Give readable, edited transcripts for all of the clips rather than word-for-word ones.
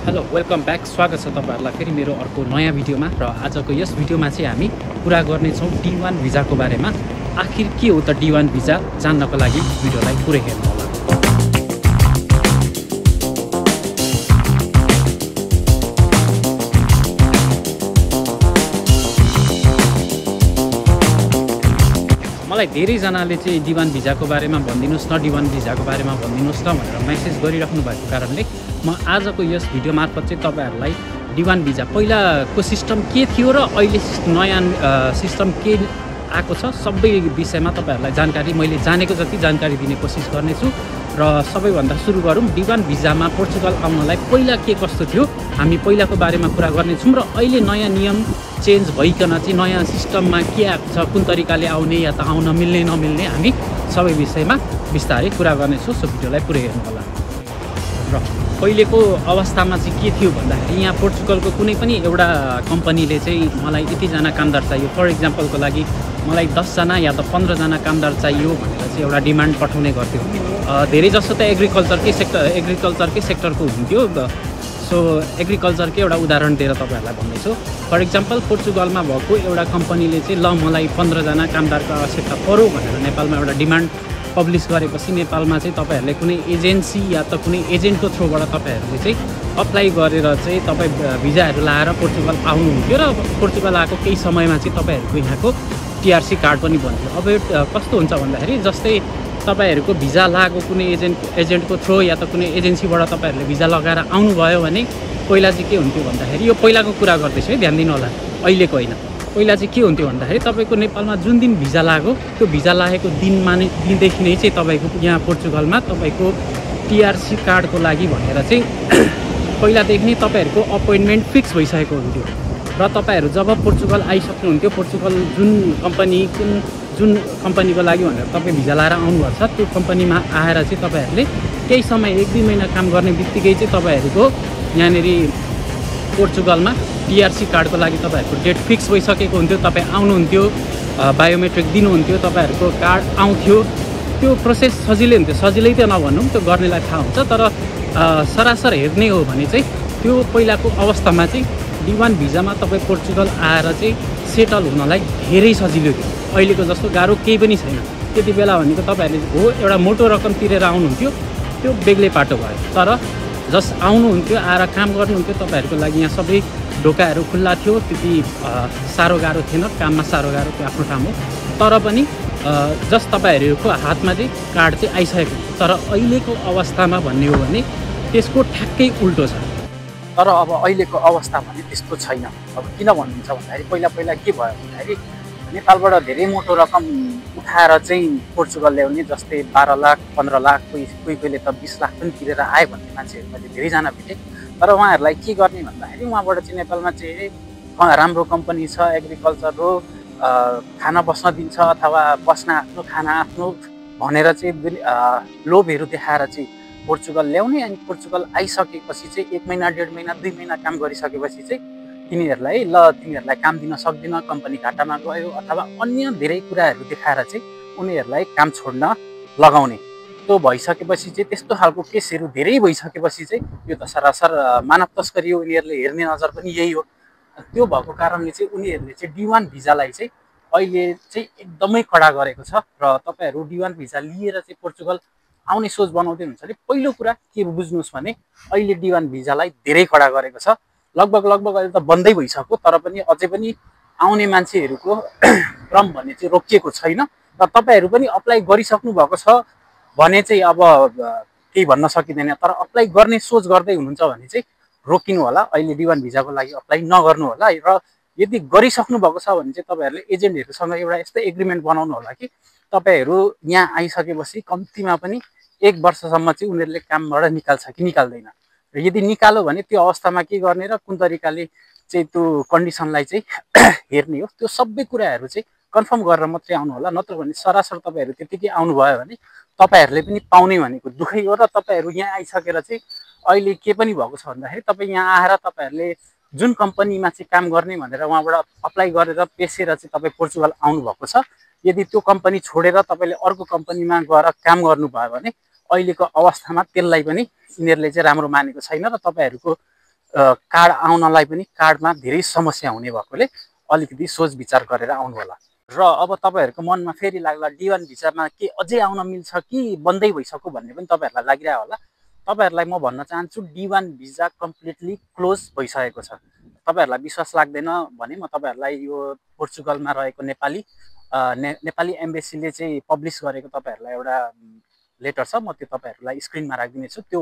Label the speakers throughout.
Speaker 1: Hello welcome back. स्वागत छ तपाईहरुलाई फेरि मेरो अर्को नयाँ भिडियोमा। र आजको यस भिडियोमा चाहिँ हामी कुरा गर्नेछौँ D1 भिजाको बारेमा। आखिर के हो त D1 भिजा जान्नको लागि भिडियोलाई पुरै हेर्नु होला। मलाई धेरैजनाले चाहिँ D1 भिजाको बारेमा भनिदिनुस् न, D1 भिजाको बारेमा भनिदिनुस् न भनेर मेसेज गरिराख्नु भएको कारणले म आजको यस भिडियो मार्फत चाहिँ तपाईहरुलाई D1 भिजा पहिलाको सिस्टम के थियो र अहिले नयाँ सिस्टम के आएको छ सबै विषयमा तपाईहरुलाई जानकारी मैले जानेको जति जानकारी दिने कोसिस गर्नेछु। र सबैभन्दा सुरु गरौँ। D1 भिजामा पोर्चुगल आउनलाई पहिला के कस्तो थियो हामी पहिलाको बारेमा कुरा गर्नेछौँ र अहिले नयाँ नियम चेन्ज भइकन चाहिँ नयाँ सिस्टममा के आएको छ, कुन तरिकाले आउने या त आउन मिल्ने नमिल्ने हामी सबै विषयमा बिस्तारै कुरा गर्नेछौँ। सो भिडियोलाई पुरै हेर्नु होला। र पहिलेको अवस्थामा चाहिँ के थियो भन्दाखेरि यहाँ पोर्चुगलको कुनै पनि एउटा कम्पनीले चाहिँ मलाई यतिजना कामदार चाहियो, फर इक्जाम्पलको लागि मलाई 10 जना या त 15 जना कामदार चाहियो भनेर चाहिँ एउटा डिमान्ड पठाउने गर्थ्यो। धेरै जसो त एग्रिकल्चरकै सेक्टरको हुन्थ्यो। सो एग्रिकल्चरकै एउटा उदाहरण दिएर तपाईहरुलाई भन्दैछु। फर इक्जाम्पल पोर्चुगलमा भएको एउटा कम्पनीले चाहिँ ल मलाई 15 जना कामदारको आवश्यकता पर्यो भनेर नेपालमा एउटा डिमान्ड पब्लिस गरेपछि नेपालमा चाहिँ तपाईहरुले कुनै एजेन्सी या त कुनै एजेन्टको थ्रुबाट तपाईहरुले चाहिँ अप्लाई गरेर चाहिँ तपाई भिजाहरु लाएर पोर्चुगल आउनुहुन्थ्यो र पोर्चुगल आएको केही समयमा चाहिँ तपाईहरुको यहाँको टीआरसी कार्ड पनि बन्थ्यो। अब यो कस्तो हुन्छ भन्दाखेरि जस्तै तपाईहरुको भिजा लागेको कुनै एजेन्टको थ्रु या त कुनै एजेन्सीबाट तपाईहरुले भिजा लगाएर आउनुभयो भने पहिला चाहिँ के हुन्थ्यो भन्दाखेरि यो पहिलाको कुरा गर्दैछु है, ध्यान दिनु होला, अहिलेको होइन। पहिला चाहिँ के हुन्थ्यो भन्दाखेरि तपाईको नेपालमा जुन दिन भिजा लाग्यो त्यो भिजा लागेको दिनदेखि नै चाहिँ तपाईको यहाँ पोर्चुगलमा तपाईको टीआरसी कार्डको लागि भनेर चाहिँ पहिलादेखि नै तपाईहरुको अपोइन्टमेन्ट फिक्स भइसकेको हुन्थ्यो। र तपाईहरु जब पोर्चुगल आइसक्नुहुन्थ्यो, पोर्चुगल जुन कम्पनीको लागि भनेर तपाईँ भिजा लाएर आउनुभएको छ त्यो कम्पनीमा आएर चाहिँ तपाईहरुले केही समय 1-2 महिना काम गर्ने बित्तिकै चाहिँ तपाईहरुको यहाँनेर पोर्चुगलमा टीआरसी कार्डको लागि तपाईहरुको डेट फिक्स भइसकेको हुन्थ्यो। तपाई आउनुहुन्थ्यो, बायोमेट्रिक दिनुहुन्थ्यो, तपाईहरुको कार्ड आउँथ्यो। त्यो प्रोसेस सजिलै हुन्थ्यो, सजिलै त नभनौँ, त्यो गर्नेलाई थाहा हुन्छ। तर सरासर हेर्ने हो भने चाहिँ त्यो पहिलाको अवस्थामा चाहिँ D1 भिजामा तपाई पोर्चुगल आएर चाहिँ सेटल हुनलाई धेरै सजिलो थियो। अहिलेको जस्तो गाह्रो केही पनि छैन। त्यति बेला भनेको तपाईहरुले हो एउटा मोटो रकम तिरेर आउनुहुन्थ्यो, त्यो बेग्लै पाटो भयो। तर जस आउनुहुन्थ्यो, आएर काम गर्नुहुन्थ्यो, तपाईहरुको लागि यहाँ सबै ढोकाहरू खुल्ला थियो। त्यति साह्रो गाह्रो थिएन, काममा साह्रो गाह्रो त्यो आफ्नो काम हो। तर पनि जस तपाईहरुको हातमा चाहिँ कार्ड चाहिँ आइसकेको थियो। तर अहिलेको अवस्थामा भन्ने हो भने त्यसको ठ्याक्कै उल्टो छ। तर अब अहिलेको अवस्था भने त्यस्तो छैन। अब किन भन्नुहुन्छ भन्दाखेरि पहिला के भयो भन्दाखेरि नेपालबाट धेरै मोटो रकम उठाएर चाहिँ पोर्चुगल ल्याउने, जस्तै 12 लाख 15 लाख कोहीले त 20 लाख पनि तिरेर आए भन्ने मान्छेहरू मैले धेरैजना भेटेँ। तर उहाँहरूलाई के गर्ने भन्दाखेरि उहाँबाट चाहिँ नेपालमा चाहिँ राम्रो कम्पनी छ, एग्रिकल्चर हो, खाना बस्न दिन्छ अथवा बस्न आफ्नो खाना आफ्नो भनेर चाहिँ लोभहरू देखाएर चाहिँ पोर्चुगल ल्याउने। अनि पोर्चुगल आइसकेपछि चाहिँ 1 महिना 1.5 महिना 2 महिना काम गरिसकेपछि चाहिँ तिनीहरूलाई काम दिन सक्दिन, कम्पनी घाटामा गयो अथवा अन्य धेरै कुराहरू देखाएर चाहिँ उनीहरूलाई काम छोड्न लगाउने। त्यो भइसकेपछि चाहिँ त्यस्तो खालको केसहरू धेरै भइसकेपछि चाहिँ यो त सरासर मानव तस्करी हो, उनीहरूले हेर्ने नजर पनि यही हो। त्यो भएको कारणले चाहिँ उनीहरूले चाहिँ D1 भिजालाई चाहिँ अहिले चाहिँ एकदमै कडा गरेको छ। र तपाईहरु D1 भिजा लिएर चाहिँ पोर्चुगल आउने सोच बनाउँदै हुन्छ भने पहिलो कुरा के बुझ्नुहोस् भने अहिले D1 भिजालाई धेरै कडा गरेको छ। लगभग अहिले त बन्दै भइसक्यो, तर पनि अझै पनि आउने मान्छेहरूको क्रम भन्ने चाहिँ रोकिएको छैन। र तपाईहरु पनि अप्लाई गरिसक्नु भएको छ भने चाहिँ अब केही भन्न सकिँदैन। तर अप्लाई गर्ने सोच गर्दै हुनुहुन्छ भने चाहिँ रोकिनु होला, अहिले D1 भिजाको लागि अप्लाई नगर्नु होला। र यदि गरिसक्नु भएको छ भने चाहिँ तपाईहरुले एजेन्टहरुसँग एउटा यस्तो एग्रिमेन्ट बनाउनु होला कि तपाईहरु यहाँ आइसकेपछि कम्तीमा पनि 1 वर्षसम्म चाहिँ उनीहरूले कामबाट निकाल्छ कि निकाल्दैन। र यदि निकाल्यो भने त्यो अवस्थामा के गर्ने र कुन तरिकाले चाहिँ त्यो कन्डिसनलाई चाहिँ हेर्ने हो, त्यो सबै कुराहरू चाहिँ कन्फर्म गरेर मात्रै आउनु होला। नत्र भने सरासर तपाईहरु त्यतिकै आउनुभयो भने तपाईहरुले पनि पाउने भनेको दुखै हो। र तपाईहरु यहाँ आइसकेर चाहिँ अहिले के पनि भएको छ भन्दाखेरि तपाई यहाँ आएर तपाईहरुले जुन कम्पनीमा चाहिँ काम गर्ने भनेर उहाँबाट अप्लाई गरेर पेसेर चाहिँ तपाई पोर्चुगल आउनु भएको छ, यदि त्यो कम्पनी छोडेर तपाईले अर्को कम्पनीमा गएर काम गर्नुभयो भने अहिलेको अवस्थामा त्यसलाई पनि यिनीहरूले चाहिँ राम्रो मानेको छैन र तपाईहरुको
Speaker 2: कार्ड आउनलाई पनि कार्डमा धेरै समस्या हुने भएकोले अलिकति सोच विचार गरेर आउनु होला। र अब तपाईँहरूको मनमा फेरि लाग्ला D1 भिजामा के अझै आउन मिल्छ कि बन्दै भइसक्यो भन्ने पनि तपाईँहरूलाई लागिरहेको होला। तपाईँहरूलाई म भन्न चाहन्छु D1 भिजा कम्प्लिटली क्लोज भइसकेको छ। तपाईँहरूलाई विश्वास लाग्दैन भने म तपाईँहरूलाई यो पोर्चुगलमा रहेको नेपाली एम्बेसीले चाहिँ पब्लिस गरेको तपाईँहरूलाई एउटा लेटर छ, म त्यो तपाईँहरूलाई स्क्रिनमा राखिदिनेछु, त्यो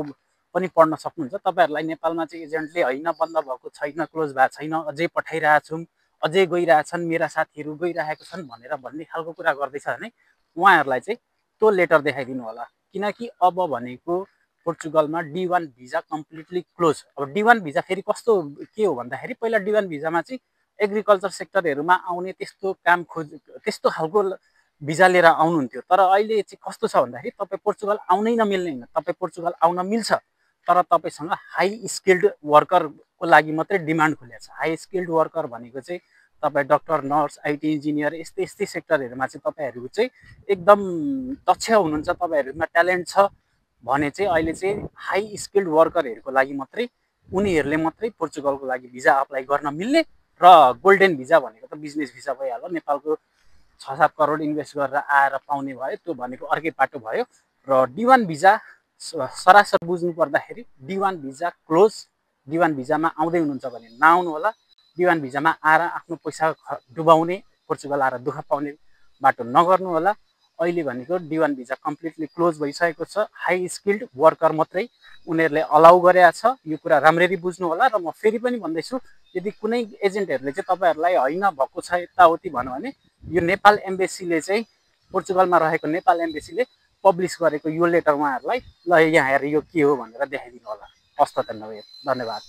Speaker 2: पनि पढ्न सक्नुहुन्छ। तपाईँहरूलाई नेपालमा चाहिँ एजेन्टले होइन बन्द भएको छैन, क्लोज भएको छैन, अझै पठाइरहेछौँ, अझै गइरहेछन्, मेरा साथीहरू गइरहेको छन् भनेर भन्ने खालको कुरा गर्दैछ भने उहाँहरूलाई चाहिँ त्यो लेटर देखाइदिनु होला। किनकि अब भनेको पोर्चुगलमा D1 भिजा कम्प्लिटली क्लोज। अब D1 भिजा फेरि कस्तो के हो भन्दाखेरि पहिला D1 भिजामा चाहिँ एग्रिकल्चर सेक्टरहरूमा आउने त्यस्तो खालको भिजा लिएर आउनुहुन्थ्यो। तर अहिले चाहिँ कस्तो छ भन्दाखेरि तपाईँ पोर्चुगल आउनै नमिल्ने होइन, तपाईँ पोर्चुगल आउन मिल्छ, तर तपाईँसँग हाई स्किल्ड वर्करको लागि मात्रै डिमान्ड खुलेको छ। हाई स्किल्ड वर्कर भनेको चाहिँ तपाईँ डक्टर, नर्स, IT इन्जिनियर यस्तै सेक्टरहरूमा चाहिँ तपाईँहरू चाहिँ एकदम दक्ष हुनुहुन्छ, तपाईँहरूमा ट्यालेन्ट छ भने चाहिँ अहिले चाहिँ हाई स्किल्ड वर्करहरूको लागि मात्रै उनीहरूले मात्रै पोर्चुगलको लागि भिजा अप्लाई गर्न मिल्ने। र गोल्डन भिजा भनेको त बिजनेस भिजा भइहाल्यो, नेपालको 6-7 करोड इन्भेस्ट गरेर आएर पाउने भयो, त्यो भनेको अर्कै बाटो भयो। र D1 भिजा सरासर बुझ्नु पर्दाखेरि D1 भिजा क्लोज। D1 भिजामा आउँदै हुनुहुन्छ भने नआउनु होला। D1 भिजामा आएर आफ्नो पैसा डुबाउने, पोर्चुगल आएर दुःख पाउने बाटो नगर्नु होला। अहिले भनेको D1 भिजा कम्प्लिटली क्लोज भइसकेको छ। हाई स्किल्ड वर्कर मात्रै उनीहरूले अलाउ गरेको छ, यो कुरा राम्ररी बुझ्नु होला। र म फेरि पनि भन्दैछु, यदि कुनै एजेन्टहरूले चाहिँ तपाईँहरूलाई होइन भएको छ यताउति भन्यो भने यो नेपाल एम्बेसीले चाहिँ पोर्चुगलमा रहेको नेपाल एम्बेसीले पब्लिस गरेको यो लेटर उहाँहरूलाई ल यहाँ हेर यो के हो भनेर देखाइदिनु होला। हस्त धन्यवाद।